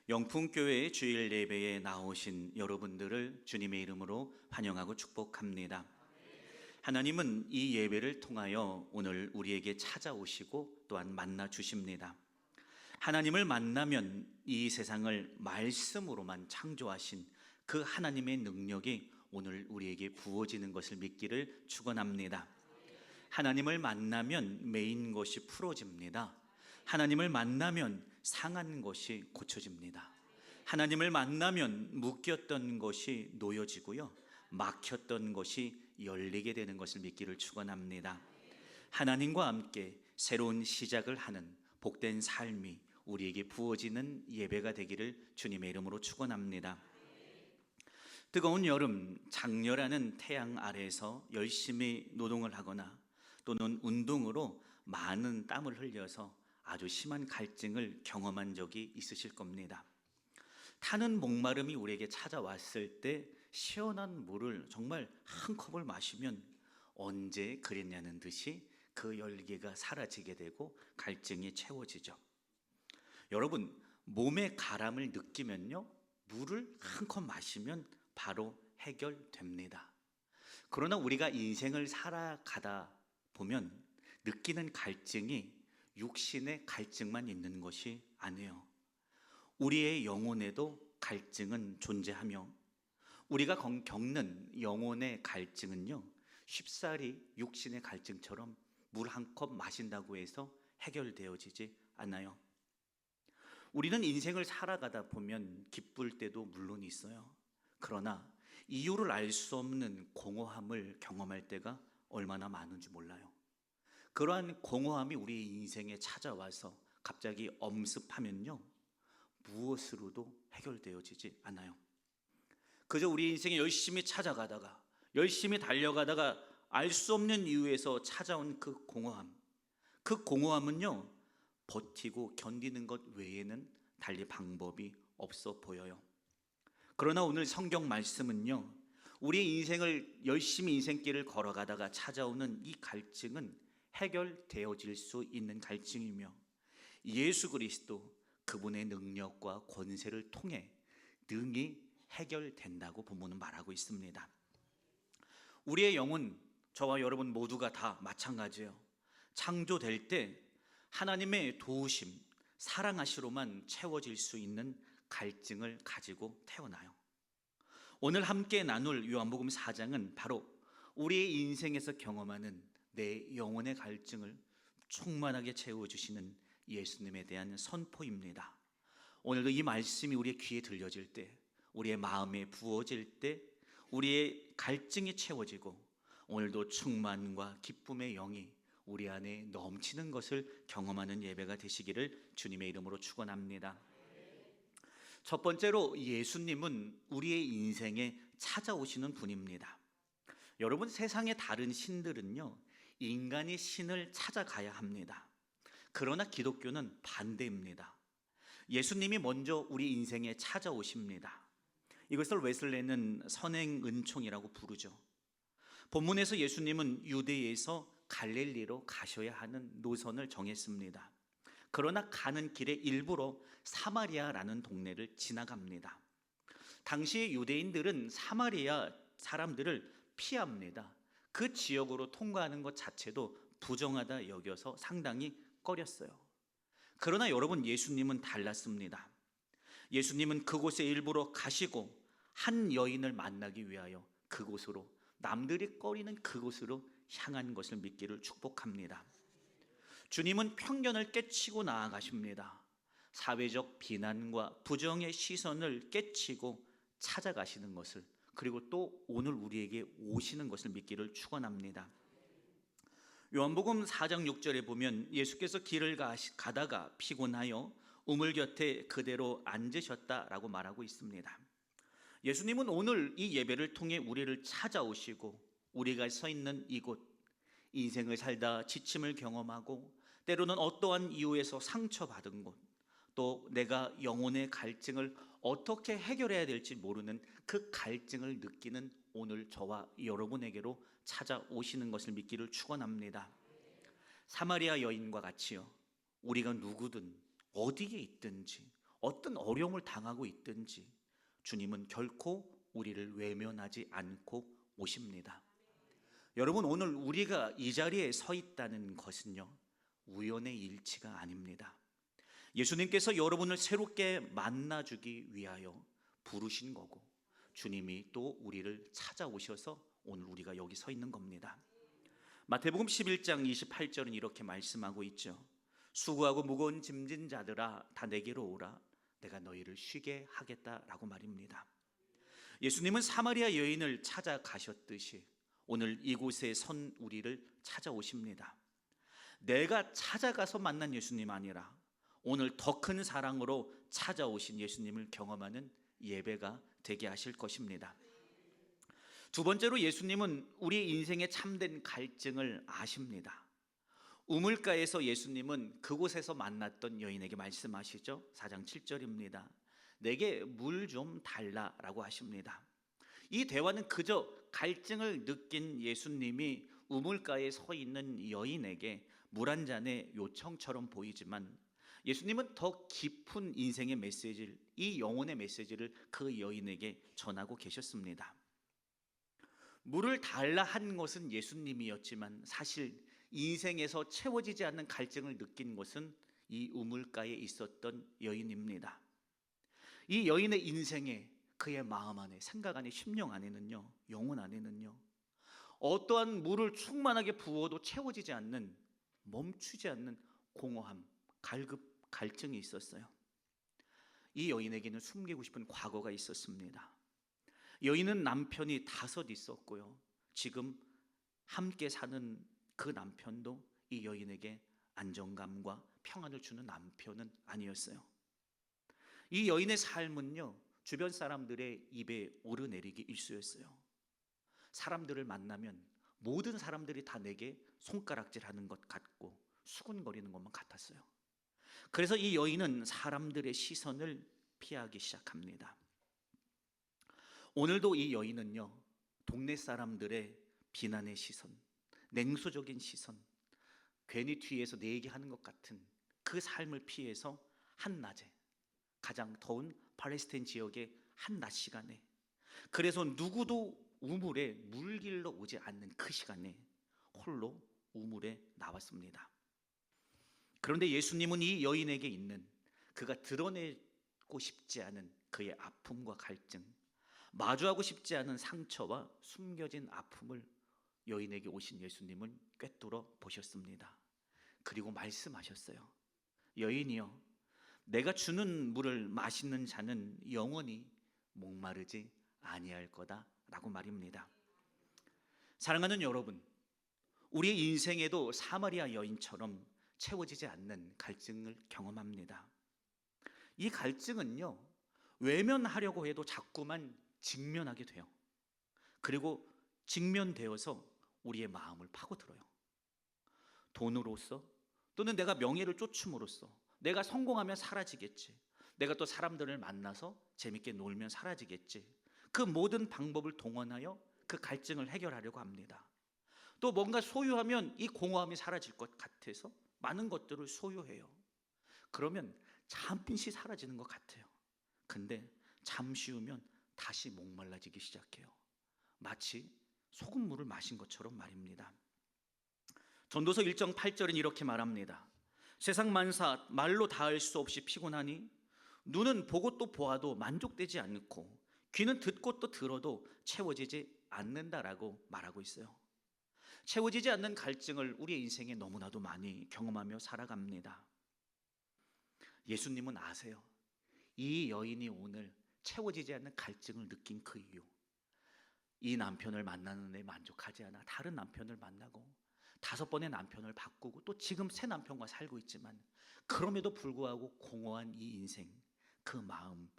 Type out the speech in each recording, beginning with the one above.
영풍교회 주일 예배에 나오신 여러분들을 주님의 이름으로 환영하고 축복합니다. 하나님은 이 예배를 통하여 오늘 우리에게 찾아오시고 또한 만나 주십니다. 하나님을 만나면 이 세상을 말씀으로만 창조하신 그 하나님의 능력이 오늘 우리에게 부어지는 것을 믿기를 축원합니다. 하나님을 만나면 매인 것이 풀어집니다. 하나님을 만나면 상한 것이 고쳐집니다. 하나님을 만나면 묶였던 것이 놓여지고요, 막혔던 것이 열리게 되는 것을 믿기를 축원합니다. 하나님과 함께 새로운 시작을 하는 복된 삶이 우리에게 부어지는 예배가 되기를 주님의 이름으로 축원합니다. 뜨거운 여름, 장렬하는 태양 아래에서 열심히 노동을 하거나 또는 운동으로 많은 땀을 흘려서 아주 심한 갈증을 경험한 적이 있으실 겁니다. 타는 목마름이 우리에게 찾아왔을 때 시원한 물을 정말 한 컵을 마시면 언제 그랬냐는 듯이 그 열기가 사라지게 되고 갈증이 채워지죠. 여러분, 몸의 가람을 느끼면요, 물을 한 컵 마시면 바로 해결됩니다. 그러나 우리가 인생을 살아가다 보면 느끼는 갈증이 육신의 갈증만 있는 것이 아니에요. 우리의 영혼에도 갈증은 존재하며 우리가 겪는 영혼의 갈증은요, 쉽사리 육신의 갈증처럼 물 한 컵 마신다고 해서 해결되어지지 않아요. 우리는 인생을 살아가다 보면 기쁠 때도 물론 있어요. 그러나 이유를 알 수 없는 공허함을 경험할 때가 얼마나 많은지 몰라요. 그러한 공허함이 우리 인생에 찾아와서 갑자기 엄습하면요, 무엇으로도 해결되어지지 않아요. 그저 우리 인생에 열심히 찾아가다가, 열심히 달려가다가 알 수 없는 이유에서 찾아온 그 공허함은요, 버티고 견디는 것 외에는 달리 방법이 없어 보여요. 그러나 오늘 성경 말씀은요, 우리의 인생을 열심히 인생길을 걸어가다가 찾아오는 이 갈증은 해결되어질 수 있는 갈증이며 예수 그리스도 그분의 능력과 권세를 통해 능히 해결된다고 본문은 말하고 있습니다. 우리의 영혼, 저와 여러분 모두가 다 마찬가지예요. 창조될 때 하나님의 도우심, 사랑하시로만 채워질 수 있는 갈증을 가지고 태어나요. 오늘 함께 나눌 요한복음 4장은 바로 우리의 인생에서 경험하는 내 영혼의 갈증을 충만하게 채워주시는 예수님에 대한 선포입니다. 오늘도 이 말씀이 우리의 귀에 들려질 때, 우리의 마음에 부어질 때 우리의 갈증이 채워지고 오늘도 충만과 기쁨의 영이 우리 안에 넘치는 것을 경험하는 예배가 되시기를 주님의 이름으로 축원합니다. 첫 번째로, 예수님은 우리의 인생에 찾아오시는 분입니다. 여러분, 세상의 다른 신들은요, 인간이 신을 찾아가야 합니다. 그러나 기독교는 반대입니다. 예수님이 먼저 우리 인생에 찾아오십니다. 이것을 웨슬레는 선행은총이라고 부르죠. 본문에서 예수님은 유대에서 갈릴리로 가셔야 하는 노선을 정했습니다. 그러나 가는 길에 일부러 사마리아라는 동네를 지나갑니다. 당시 유대인들은 사마리아 사람들을 피합니다. 그 지역으로 통과하는 것 자체도 부정하다 여겨서 상당히 꺼렸어요. 그러나 여러분, 예수님은 달랐습니다. 예수님은 그곳에 일부러 가시고 한 여인을 만나기 위하여 그곳으로, 남들이 꺼리는 그곳으로 향한 것을 믿기를 축복합니다. 주님은 편견을 깨치고 나아가십니다. 사회적 비난과 부정의 시선을 깨치고 찾아가시는 것을, 그리고 또 오늘 우리에게 오시는 것을 믿기를 축원합니다. 요한복음 4장 6절에 보면 예수께서 길을 가다가 피곤하여 우물 곁에 그대로 앉으셨다라고 말하고 있습니다. 예수님은 오늘 이 예배를 통해 우리를 찾아오시고 우리가 서 있는 이곳, 인생을 살다 지침을 경험하고 때로는 어떠한 이유에서 상처받은 곳, 또 내가 영혼의 갈증을 어떻게 해결해야 될지 모르는 그 갈증을 느끼는 오늘 저와 여러분에게로 찾아오시는 것을 믿기를 축원합니다. 사마리아 여인과 같이요, 우리가 누구든 어디에 있든지 어떤 어려움을 당하고 있든지 주님은 결코 우리를 외면하지 않고 오십니다. 여러분, 오늘 우리가 이 자리에 서 있다는 것은요, 우연의 일치가 아닙니다. 예수님께서 여러분을 새롭게 만나주기 위하여 부르신 거고, 주님이 또 우리를 찾아오셔서 오늘 우리가 여기 서 있는 겁니다. 마태복음 11장 28절은 이렇게 말씀하고 있죠. 수고하고 무거운 짐진 자들아 다 내게로 오라, 내가 너희를 쉬게 하겠다라고 말입니다. 예수님은 사마리아 여인을 찾아가셨듯이 오늘 이곳에 선 우리를 찾아오십니다. 내가 찾아가서 만난 예수님 아니라 오늘 더 큰 사랑으로 찾아오신 예수님을 경험하는 예배가 되게 하실 것입니다. 두 번째로, 예수님은 우리 인생의 참된 갈증을 아십니다. 우물가에서 예수님은 그곳에서 만났던 여인에게 말씀하시죠. 4장 7절입니다. 내게 물 좀 달라라고 하십니다. 이 대화는 그저 갈증을 느낀 예수님이 우물가에 서 있는 여인에게 물 한 잔의 요청처럼 보이지만, 예수님은 더 깊은 인생의 메시지를, 이 영혼의 메시지를 그 여인에게 전하고 계셨습니다. 물을 달라 한 것은 예수님이었지만 사실 인생에서 채워지지 않는 갈증을 느낀 것은 이 우물가에 있었던 여인입니다. 이 여인의 인생에, 그의 마음 안에, 생각 안에, 심령 안에는요, 영혼 안에는요, 어떠한 물을 충만하게 부어도 채워지지 않는, 멈추지 않는 공허함, 갈증이 있었어요. 이 여인에게는 숨기고 싶은 과거가 있었습니다. 여인은 남편이 5 있었고요, 지금 함께 사는 그 남편도 이 여인에게 안정감과 평안을 주는 남편은 아니었어요. 이 여인의 삶은요, 주변 사람들의 입에 오르내리기 일쑤였어요. 사람들을 만나면 모든 사람들이 다 내게 손가락질하는 것 같고 수군거리는 것만 같았어요. 그래서 이 여인은 사람들의 시선을 피하기 시작합니다. 오늘도 이 여인은요, 동네 사람들의 비난의 시선, 냉소적인 시선, 괜히 뒤에서 내 얘기하는 것 같은 그 삶을 피해서 한낮에, 가장 더운 팔레스타인 지역의 한낮 시간에, 그래서 누구도 우물에 물길러 오지 않는 그 시간에 홀로 우물에 나왔습니다. 그런데 예수님은 이 여인에게 있는, 그가 드러내고 싶지 않은 그의 아픔과 갈증, 마주하고 싶지 않은 상처와 숨겨진 아픔을 여인에게 오신 예수님은 꿰뚫어 보셨습니다. 그리고 말씀하셨어요. 여인이여, 내가 주는 물을 마시는 자는 영원히 목마르지 아니할 거다 라고 말입니다. 사랑하는 여러분, 우리의 인생에도 사마리아 여인처럼 채워지지 않는 갈증을 경험합니다. 이 갈증은요, 외면하려고 해도 자꾸만 직면하게 돼요. 그리고 직면되어서 우리의 마음을 파고들어요. 돈으로서, 또는 내가 명예를 쫓음으로써, 내가 성공하면 사라지겠지, 내가 또 사람들을 만나서 재밌게 놀면 사라지겠지, 그 모든 방법을 동원하여 그 갈증을 해결하려고 합니다. 또 뭔가 소유하면 이 공허함이 사라질 것 같아서 많은 것들을 소유해요. 그러면 잠시 사라지는 것 같아요. 근데 잠시 후면 다시 목말라지기 시작해요. 마치 소금물을 마신 것처럼 말입니다. 전도서 1장 8절은 이렇게 말합니다. 세상 만사 말로 다할 수 없이 피곤하니 눈은 보고 또 보아도 만족되지 않고 귀는 듣고 또 들어도 채워지지 않는다라고 말하고 있어요. 채워지지 않는 갈증을 우리의 인생에 너무나도 많이 경험하며 살아갑니다. 예수님은 아세요. 이 여인이 오늘 채워지지 않는 갈증을 느낀 그 이유, 이 남편을 만나는 데 만족하지 않아 다른 남편을 만나고 5번의 남편을 바꾸고 또 지금 새 남편과 살고 있지만, 그럼에도 불구하고 공허한 이 인생, 그 마음,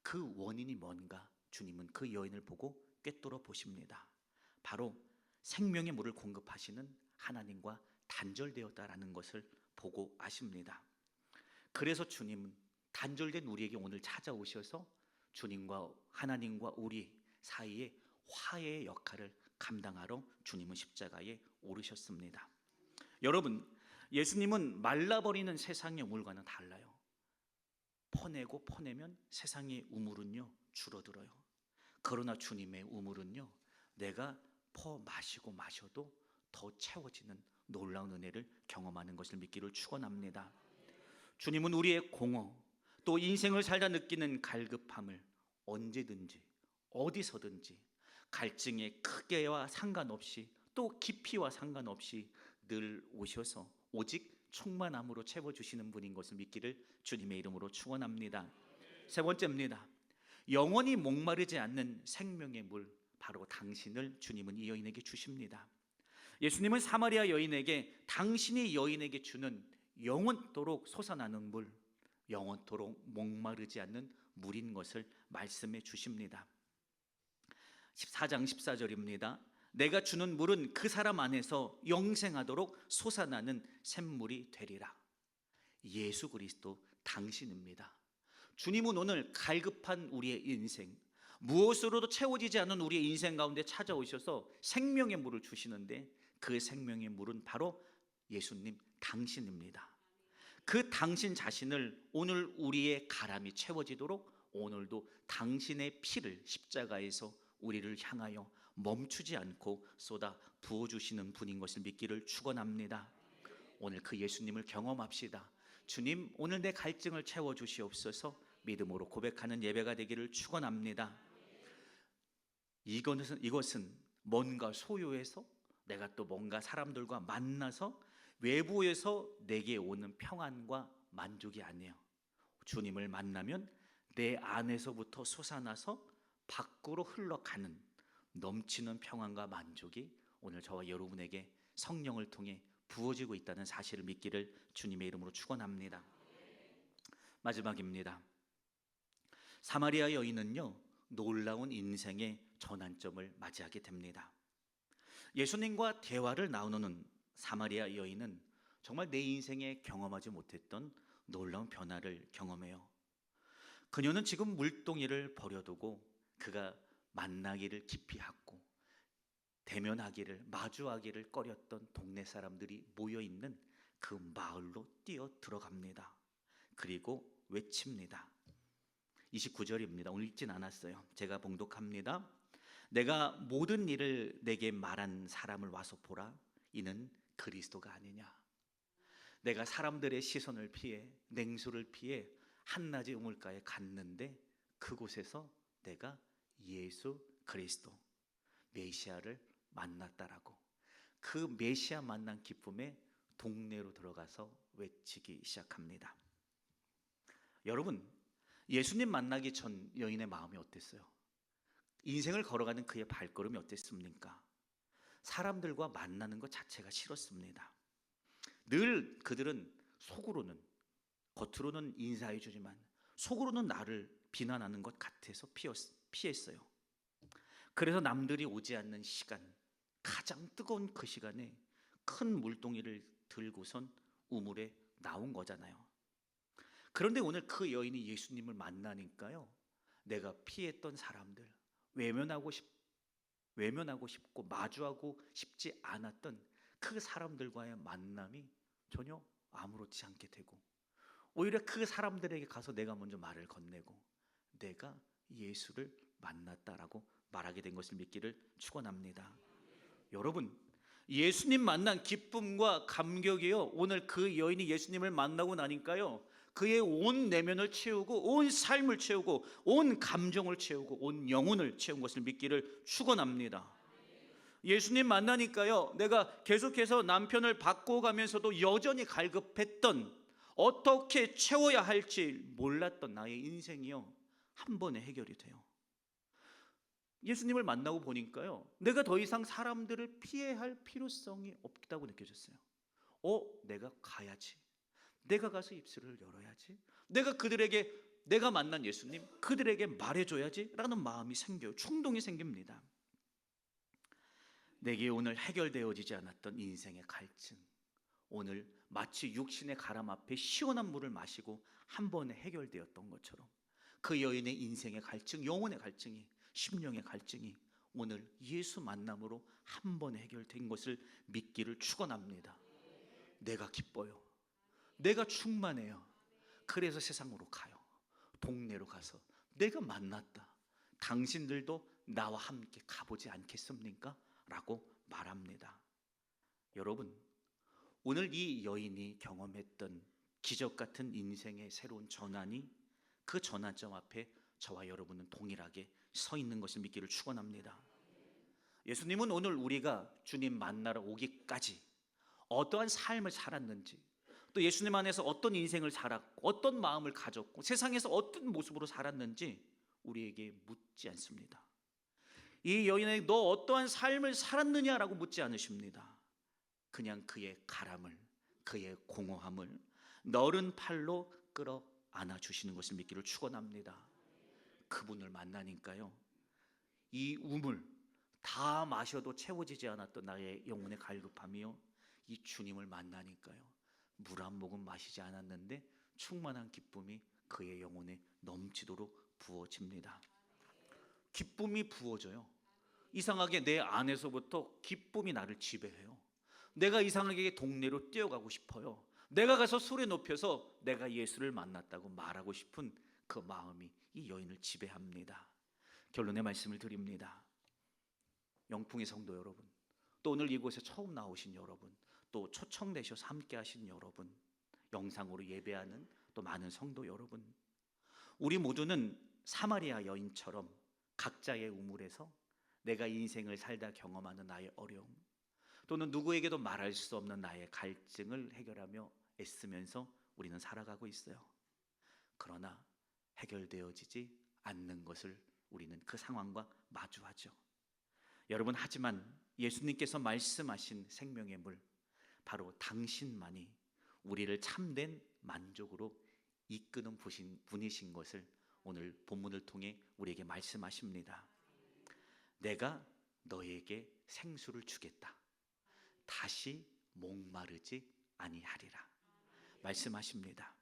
그 원인이 뭔가 주님은 그 여인을 보고 꿰뚫어 보십니다. 바로 생명의 물을 공급하시는 하나님과 단절되었다라는 것을 보고 아십니다. 그래서 주님은 단절된 우리에게 오늘 찾아오셔서 주님과 하나님과 우리 사이에 화해의 역할을 감당하러 주님은 십자가에 오르셨습니다. 여러분, 예수님은 말라버리는 세상의 물과는 달라요. 퍼내면 세상의 우물은요 줄어들어요. 그러나 주님의 우물은요 내가 퍼 마시고 마셔도 더 채워지는 놀라운 은혜를 경험하는 것을 믿기를 축원합니다. 주님은 우리의 공허, 또 인생을 살다 느끼는 갈급함을 언제든지 어디서든지 갈증의 크기와 상관없이 또 깊이와 상관없이 늘 오셔서 오직 충만함으로 채워주시는 분인 것을 믿기를 주님의 이름으로 축원합니다. 세 번째입니다. 영원히 목마르지 않는 생명의 물, 바로 당신을 주님은 이 여인에게 주십니다. 예수님은 사마리아 여인에게 당신이 여인에게 주는 영원토록 솟아나는 물, 영원토록 목마르지 않는 물인 것을 말씀해 주십니다. 14장 14절입니다. 내가 주는 물은 그 사람 안에서 영생하도록 솟아나는 샘물이 되리라. 예수 그리스도 당신입니다. 주님은 오늘 갈급한 우리의 인생, 무엇으로도 채워지지 않은 우리의 인생 가운데 찾아오셔서 생명의 물을 주시는데 그 생명의 물은 바로 예수님 당신입니다. 그 당신 자신을 오늘 우리의 가람이 채워지도록 오늘도 당신의 피를 십자가에서 우리를 향하여 멈추지 않고 쏟아 부어주시는 분인 것을 믿기를 축원합니다. 오늘 그 예수님을 경험합시다. 주님, 오늘 내 갈증을 채워주시옵소서. 믿음으로 고백하는 예배가 되기를 축원합니다. 이것은 뭔가 소유해서 내가 또 뭔가 사람들과 만나서 외부에서 내게 오는 평안과 만족이 아니에요. 주님을 만나면 내 안에서부터 솟아나서 밖으로 흘러가는 넘치는 평안과 만족이 오늘 저와 여러분에게 성령을 통해 부어지고 있다는 사실을 믿기를 주님의 이름으로 축원합니다. 마지막입니다. 사마리아 여인은요 놀라운 인생의 전환점을 맞이하게 됩니다. 예수님과 대화를 나누는 사마리아 여인은 정말 내 인생에 경험하지 못했던 놀라운 변화를 경험해요. 그녀는 지금 물동이를 버려두고 그가 만나기를 기피하고 대면하기를 마주하기를 꺼렸던 동네 사람들이 모여있는 그 마을로 뛰어 들어갑니다. 그리고 외칩니다. 29절입니다. 오늘 읽진 않았어요. 제가 봉독합니다. 내가 모든 일을 내게 말한 사람을 와서 보라. 이는 그리스도가 아니냐. 내가 사람들의 시선을 피해 냉수를 피해 한낮의 우물가에 갔는데 그곳에서 내가 예수 그리스도 메시아를 만났다라고 그 메시아 만난 기쁨에 동네로 들어가서 외치기 시작합니다. 여러분, 예수님 만나기 전 여인의 마음이 어땠어요? 인생을 걸어가는 그의 발걸음이 어땠습니까? 사람들과 만나는 것 자체가 싫었습니다. 늘 그들은 속으로는, 겉으로는 인사해 주지만 속으로는 나를 비난하는 것 같아서 피했어요. 그래서 남들이 오지 않는 시간, 가장 뜨거운 그 시간에 큰 물동이를 들고선 우물에 나온 거잖아요. 그런데 오늘 그 여인이 예수님을 만나니까요, 내가 피했던 사람들, 외면하고 싶고 마주하고 싶지 않았던 그 사람들과의 만남이 전혀 아무렇지 않게 되고, 오히려 그 사람들에게 가서 내가 먼저 말을 건네고 내가 예수를 만났다라고 말하게 된 것을 믿기를 축원합니다. 여러분, 예수님 만난 기쁨과 감격이요, 오늘 그 여인이 예수님을 만나고 나니까요, 그의 온 내면을 채우고 온 삶을 채우고 온 감정을 채우고 온 영혼을 채운 것을 믿기를 축원합니다. 예수님 만나니까요, 내가 계속해서 남편을 바꿔가면서도 여전히 갈급했던, 어떻게 채워야 할지 몰랐던 나의 인생이요, 한 번에 해결이 돼요. 예수님을 만나고 보니까요, 내가 더 이상 사람들을 피해야 할 필요성이 없다고 느껴졌어요. 내가 가야지. 내가 가서 입술을 열어야지. 내가 만난 예수님, 그들에게 말해줘야지 라는 마음이 생겨요. 충동이 생깁니다. 내게 오늘 해결되어지지 않았던 인생의 갈증, 오늘 마치 육신의 가람 앞에 시원한 물을 마시고 한 번에 해결되었던 것처럼 그 여인의 인생의 갈증, 영혼의 갈증이, 심령의 갈증이 오늘 예수 만남으로 한 번에 해결된 것을 믿기를 축원합니다. 내가 기뻐요. 내가 충만해요. 그래서 세상으로 가요. 동네로 가서 내가 만났다, 당신들도 나와 함께 가보지 않겠습니까? 라고 말합니다. 여러분, 오늘 이 여인이 경험했던 기적 같은 인생의 새로운 전환이 그 전환점 앞에 저와 여러분은 동일하게 서 있는 것을 믿기를 축원합니다. 예수님은 오늘 우리가 주님 만나러 오기까지 어떠한 삶을 살았는지, 또 예수님 안에서 어떤 인생을 살았고 어떤 마음을 가졌고 세상에서 어떤 모습으로 살았는지 우리에게 묻지 않습니다. 이 여인에게 너 어떠한 삶을 살았느냐라고 묻지 않으십니다. 그냥 그의 가람을, 그의 공허함을 너른 팔로 끌어 안아주시는 것을 믿기를 축원합니다. 그분을 만나니까요, 이 우물 다 마셔도 채워지지 않았던 나의 영혼의 갈급함이요, 이 주님을 만나니까요, 물 한 모금 마시지 않았는데 충만한 기쁨이 그의 영혼에 넘치도록 부어집니다. 기쁨이 부어져요. 이상하게 내 안에서부터 기쁨이 나를 지배해요. 내가 이상하게 동네로 뛰어가고 싶어요. 내가 가서 소리 높여서 내가 예수를 만났다고 말하고 싶은 그 마음이 이 여인을 지배합니다. 결론의 말씀을 드립니다. 영풍의 성도 여러분, 또 오늘 이곳에 처음 나오신 여러분, 또 초청되셔서 함께 하신 여러분, 영상으로 예배하는 또 많은 성도 여러분, 우리 모두는 사마리아 여인처럼 각자의 우물에서 내가 인생을 살다 경험하는 나의 어려움, 또는 누구에게도 말할 수 없는 나의 갈증을 해결하며 애쓰면서 우리는 살아가고 있어요. 그러나 해결되어지지 않는 것을 우리는 그 상황과 마주하죠. 여러분, 하지만 예수님께서 말씀하신 생명의 물, 바로 당신만이 우리를 참된 만족으로 이끄는 분이신 것을 오늘 본문을 통해 우리에게 말씀하십니다. 내가 너에게 생수를 주겠다. 다시 목마르지 아니하리라 말씀하십니다.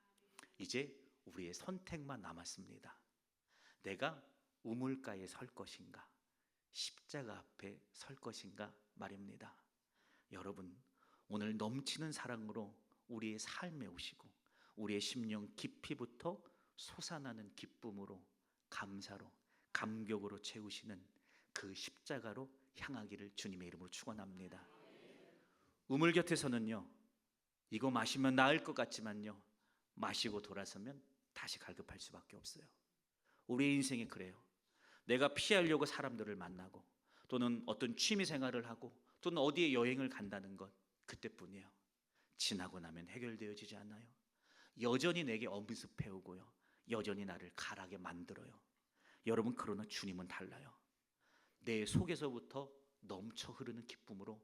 이제 우리의 선택만 남았습니다. 내가 우물가에 설 것인가, 십자가 앞에 설 것인가 말입니다. 여러분, 오늘 넘치는 사랑으로 우리의 삶에 오시고 우리의 심령 깊이부터 솟아나는 기쁨으로, 감사로, 감격으로 채우시는 그 십자가로 향하기를 주님의 이름으로 축원합니다. 우물 곁에서는요, 이거 마시면 나을 것 같지만요, 마시고 돌아서면 다시 갈급할 수밖에 없어요. 우리의 인생이 그래요. 내가 피하려고 사람들을 만나고, 또는 어떤 취미 생활을 하고, 또는 어디에 여행을 간다는 것, 그때뿐이에요. 지나고 나면 해결되어지지 않아요. 여전히 내게 엄습해오고요, 여전히 나를 가라게 만들어요. 여러분, 그러나 주님은 달라요. 내 속에서부터 넘쳐 흐르는 기쁨으로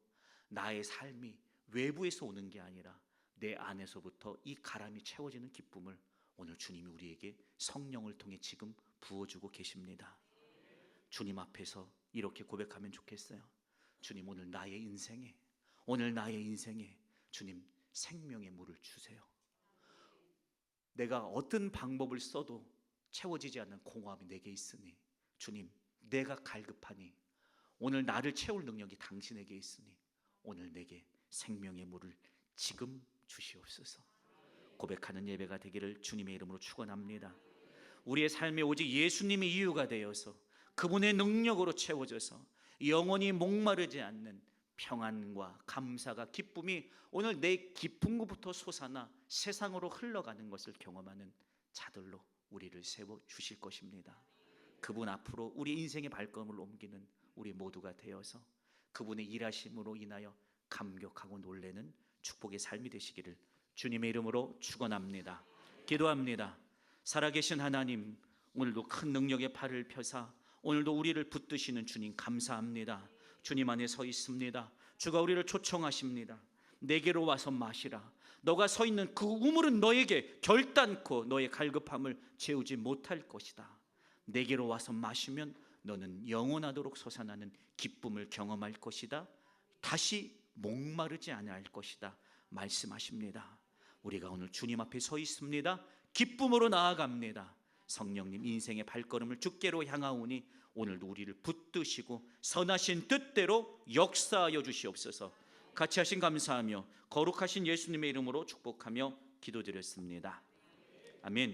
나의 삶이 외부에서 오는 게 아니라 내 안에서부터 이 가람이 채워지는 기쁨을 오늘 주님이 우리에게 성령을 통해 지금 부어주고 계십니다. 주님 앞에서 이렇게 고백하면 좋겠어요. 주님, 오늘 나의 인생에 주님 생명의 물을 주세요. 내가 어떤 방법을 써도 채워지지 않는 공허함이 내게 있으니 주님, 내가 갈급하니 오늘 나를 채울 능력이 당신에게 있으니 오늘 내게 생명의 물을 지금 주시옵소서. 고백하는 예배가 되기를 주님의 이름으로 축원합니다. 우리의 삶에 오직 예수님이 이유가 되어서 그분의 능력으로 채워져서 영원히 목마르지 않는 평안과 감사가, 기쁨이 오늘 내 깊은 곳부터 솟아나 세상으로 흘러가는 것을 경험하는 자들로 우리를 세워주실 것입니다. 그분 앞으로 우리 인생의 발걸음을 옮기는 우리 모두가 되어서 그분의 일하심으로 인하여 감격하고 놀라는 축복의 삶이 되시기를 주님의 이름으로 축원합니다. 기도합니다. 살아계신 하나님, 오늘도 큰 능력의 팔을 펴사 오늘도 우리를 붙드시는 주님 감사합니다. 주님 안에 서 있습니다. 주가 우리를 초청하십니다. 내게로 와서 마시라. 너가 서 있는 그 우물은 너에게 결단코 너의 갈급함을 채우지 못할 것이다. 내게로 와서 마시면 너는 영원하도록 솟아나는 기쁨을 경험할 것이다. 다시 목마르지 않을 것이다 말씀하십니다. 우리가 오늘 주님 앞에 서 있습니다. 기쁨으로 나아갑니다. 성령님, 인생의 발걸음을 주께로 향하오니 오늘도 우리를 붙드시고 선하신 뜻대로 역사하여 주시옵소서. 같이 하신 감사하며 거룩하신 예수님의 이름으로 축복하며 기도드렸습니다. 아멘.